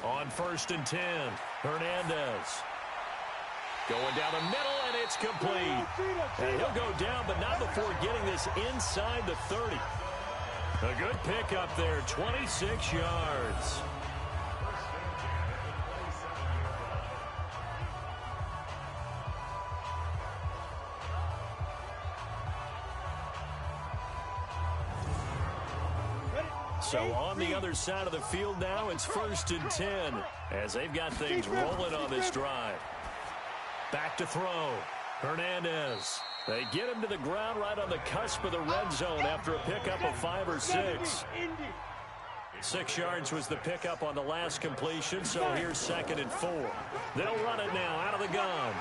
On 1st and 10, Hernandez. Going down the middle, and it's complete. And he'll go down, but not before getting this inside the 30. A good pickup there, 26 yards. So on the other side of the field now, it's 1st and 10 as they've got things rolling on this drive. Back to throw. Hernandez. They get him to the ground right on the cusp of the red zone after a pickup of 5 or 6. 6 yards was the pickup on the last completion, so here's 2nd and 4. They'll run it now out of the gun.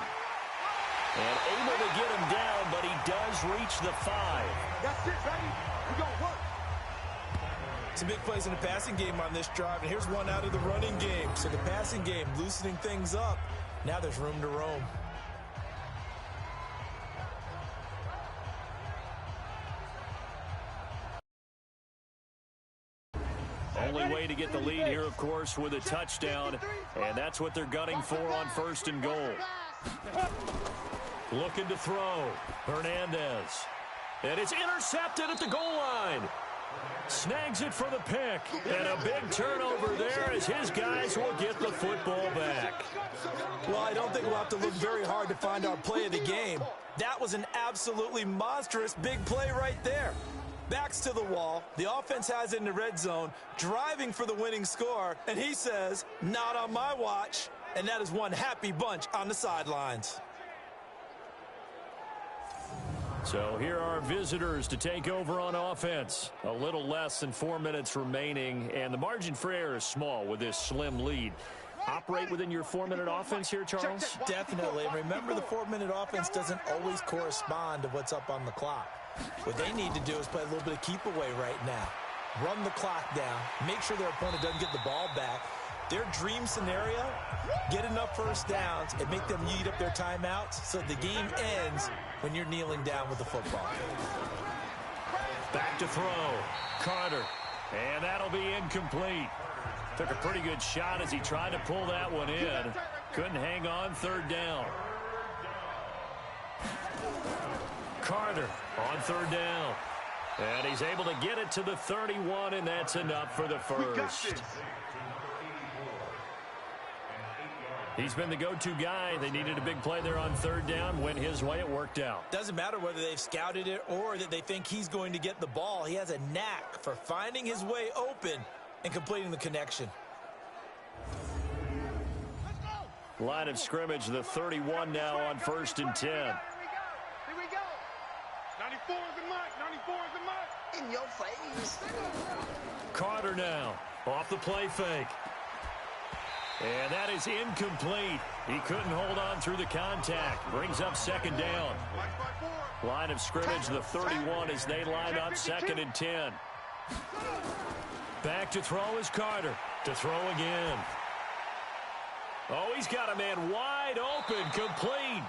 And able to get him down, but he does reach the 5. That's it, baby. We're going to work. Some big plays in the passing game on this drive, and here's one out of the running game. So the passing game loosening things up. Now there's room to roam. Only way to get the lead here, of course, with a touchdown, and that's what they're gunning for on 1st and goal. Looking to throw. Hernandez. And it's intercepted at the goal line. Snags it for the pick. And a big turnover there as his guys will get the football back. Well, I don't think we'll have to look very hard to find our play of the game. That was an absolutely monstrous big play right there. Backs to the wall. The offense has it in the red zone, driving for the winning score. And he says, not on my watch. And that is one happy bunch on the sidelines. So here are visitors to take over on offense. A little less than 4 minutes remaining, and the margin for error is small with this slim lead. Operate within your 4-minute offense here, Charles? Definitely. And remember, the 4-minute offense doesn't always correspond to what's up on the clock. What they need to do is play a little bit of keep away right now. Run the clock down. Make sure their opponent doesn't get the ball back. Their dream scenario, get enough first downs and make them eat up their timeouts so the game ends when you're kneeling down with the football. Back to throw. Carter. And that'll be incomplete. Took a pretty good shot as he tried to pull that one in. Couldn't hang on 3rd down. Carter on 3rd down. And he's able to get it to the 31, and that's enough for the first. He's been the go-to guy. They needed a big play there on 3rd down. Went his way. It worked out. Doesn't matter whether they've scouted it or that they think he's going to get the ball. He has a knack for finding his way open and completing the connection. Line of scrimmage, the 31 now on 1st and 10. Here we go. 94 is the mark. 94 is the mark. In your face. Carter now off the play fake. And that is incomplete. He couldn't hold on through the contact. Brings up second down. Line of scrimmage, the 31 as they line up second and 10. Back to throw is Carter. To throw again. Oh, he's got a man wide open, complete.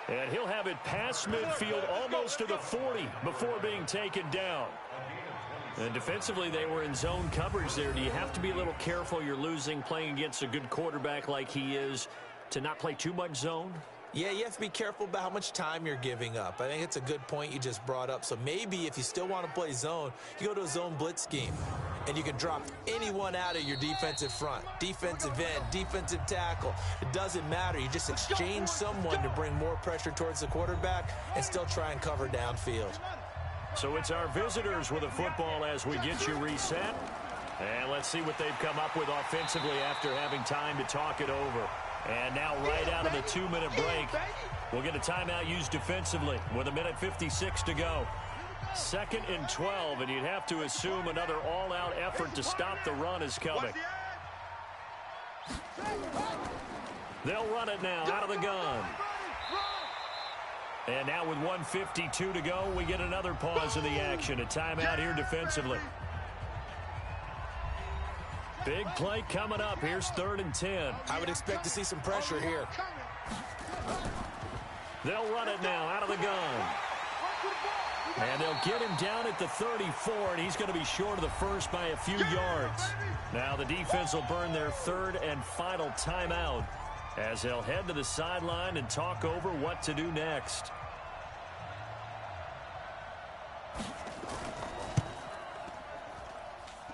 And he'll have it past midfield almost to the 40 before being taken down. And defensively, they were in zone coverage there. Do you have to be a little careful? You're losing playing against a good quarterback like he is to not play too much zone? Yeah, you have to be careful about how much time you're giving up. I think it's a good point you just brought up. So maybe if you still want to play zone, you go to a zone blitz scheme. And you can drop anyone out of your defensive front. Defensive end, defensive tackle. It doesn't matter. You just exchange someone to bring more pressure towards the quarterback and still try and cover downfield. So it's our visitors with the football as we get you reset. And let's see what they've come up with offensively after having time to talk it over. And now right out of the 2-minute break, we'll get a timeout used defensively with 1:56 to go. 2nd and 12, and you'd have to assume another all-out effort to stop the run is coming. They'll run it now out of the gun. And now with 1:52 to go, we get another pause in the action. A timeout here defensively. Big play coming up. Here's 3rd and 10. I would expect to see some pressure here. They'll run it now out of the gun. And they'll get him down at the 34, and he's going to be short of the first by a few yards. Now the defense will burn their 3rd and final timeout as they'll head to the sideline and talk over what to do next.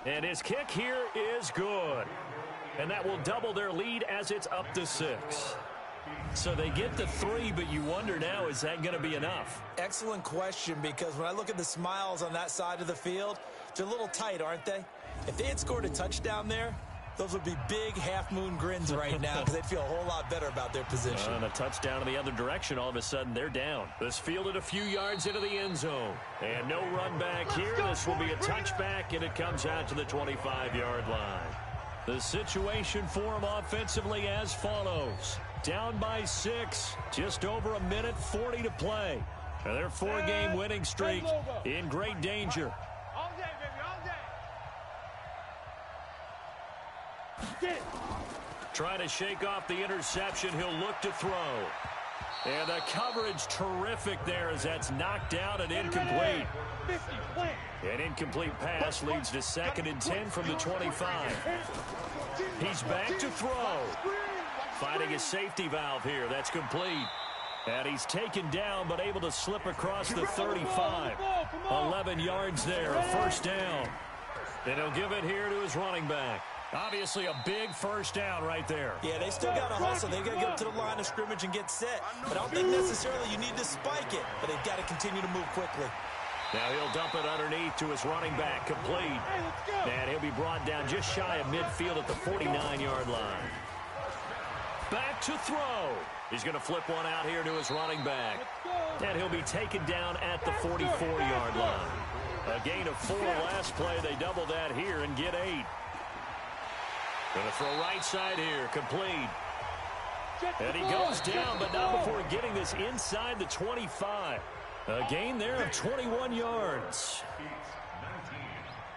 And his kick here is good. And that will double their lead as it's up to 6. So they get the 3, but you wonder now, is that going to be enough? Excellent question, because when I look at the smiles on that side of the field, they're a little tight, aren't they? If they had scored a touchdown there, those would be big half-moon grins right now because they'd feel a whole lot better about their position. And a touchdown in the other direction, all of a sudden they're down. This fielded a few yards into the end zone. And no run back here. This will be a touchback, and it comes out to the 25-yard line. The situation for them offensively as follows. Down by 6, just over 1:40 to play. And their 4-game winning streak in great danger. All day, baby, all day. Trying to shake off the interception. He'll look to throw. And the coverage terrific there as that's knocked down and incomplete. An incomplete pass leads to 2nd and 10 from the 25. He's back to throw. Finding a safety valve here. That's complete. And he's taken down but able to slip across the 35. 11 yards there, a first down. And he'll give it here to his running back. Obviously a big first down right there. Yeah, they still got to hustle. They've got to get up to the line of scrimmage and get set. But I don't think necessarily you need to spike it. But they've got to continue to move quickly. Now he'll dump it underneath to his running back, complete. And he'll be brought down just shy of midfield at the 49-yard line. Back to throw. He's going to flip one out here to his running back. And he'll be taken down at the 44-yard line. A gain of 4 last play. They double that here and get 8. Going to throw right side here, complete. And he goes down, but not before getting this inside the 25. A gain there of 21 yards.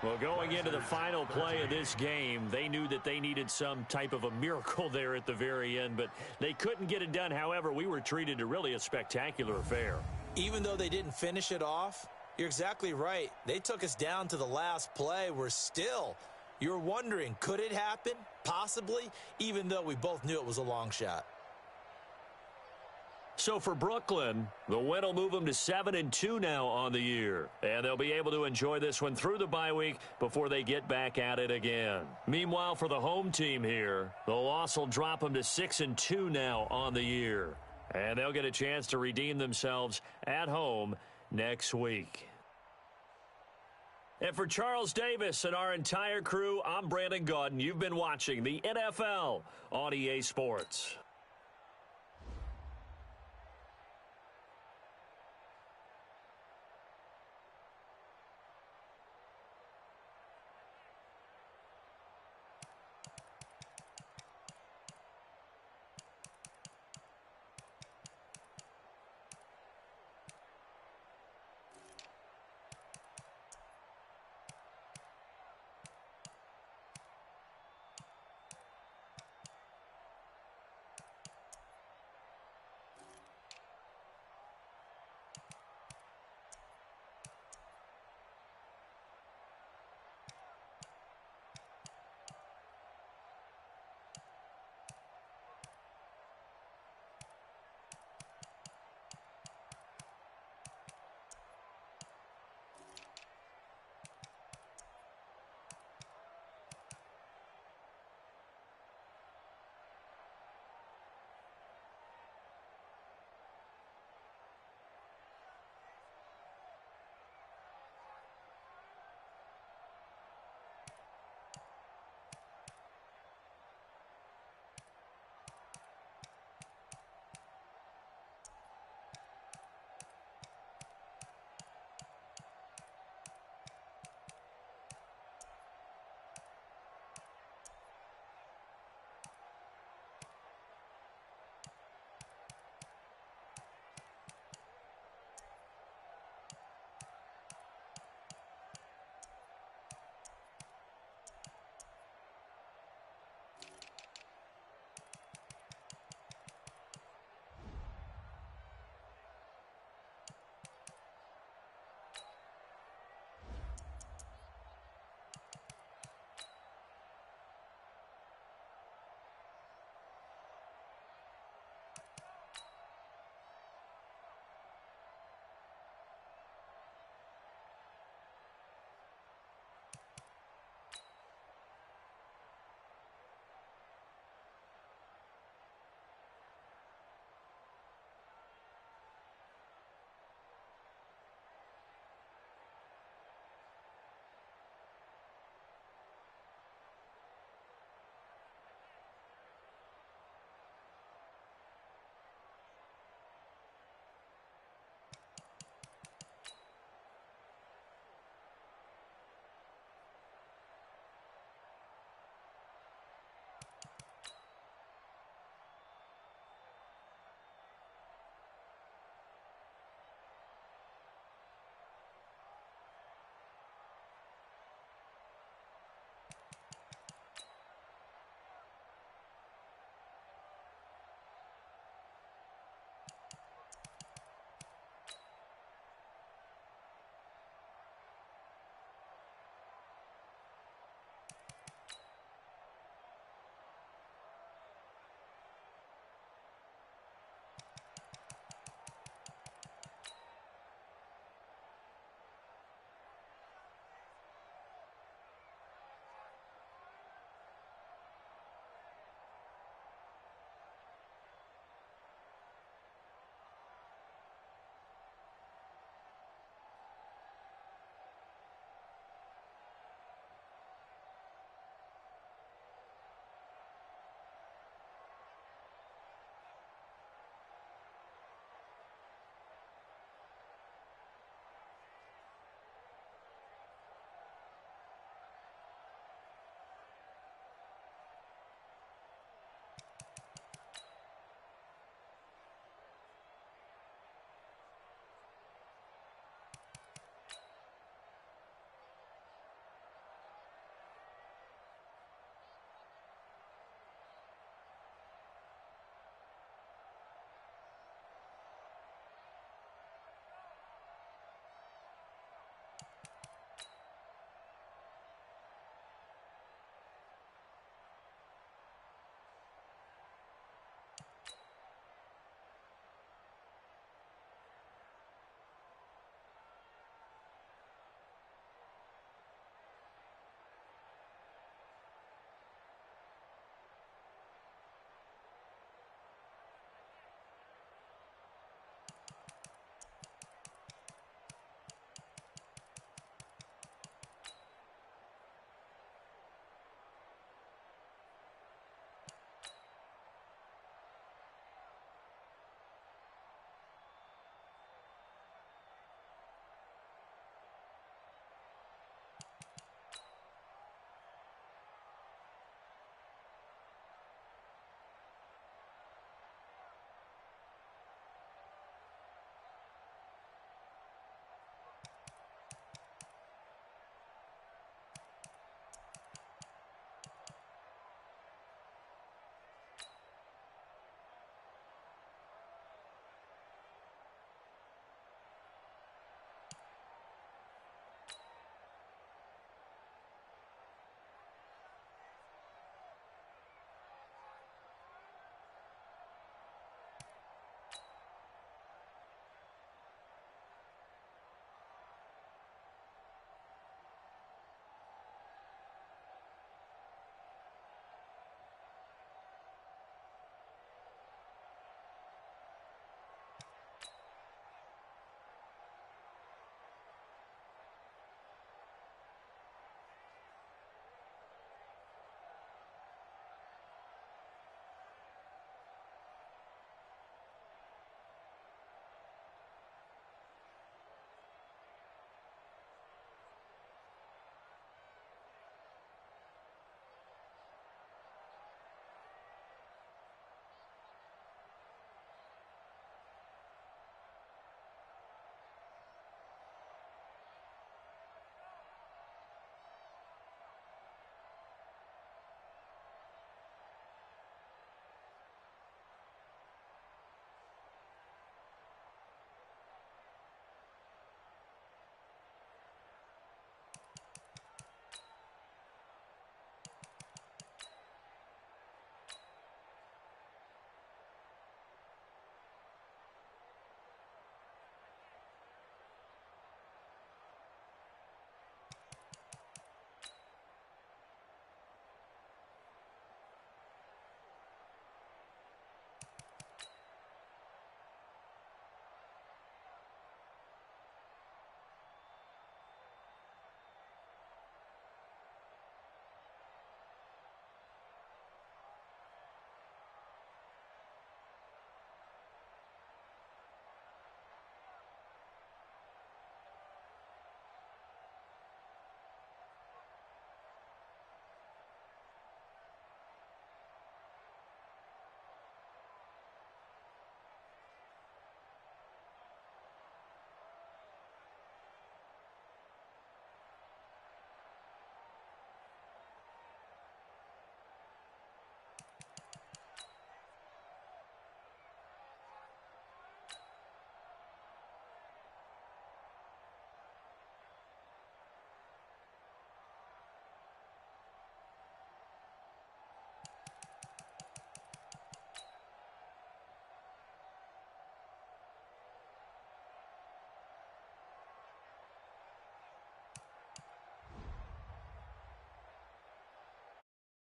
Well, going into the final play of this game, they knew that they needed some type of a miracle there at the very end, but they couldn't get it done. However, we were treated to really a spectacular affair. Even though they didn't finish it off, you're exactly right. They took us down to the last play. You're wondering, could it happen? Possibly, even though we both knew it was a long shot. So for Brooklyn, the win will move them to 7-2 now on the year. And they'll be able to enjoy this one through the bye week before they get back at it again. Meanwhile, for the home team here, the loss will drop them to 6-2 now on the year. And they'll get a chance to redeem themselves at home next week. And for Charles Davis and our entire crew, I'm Brandon Gaudin. You've been watching the NFL on EA Sports.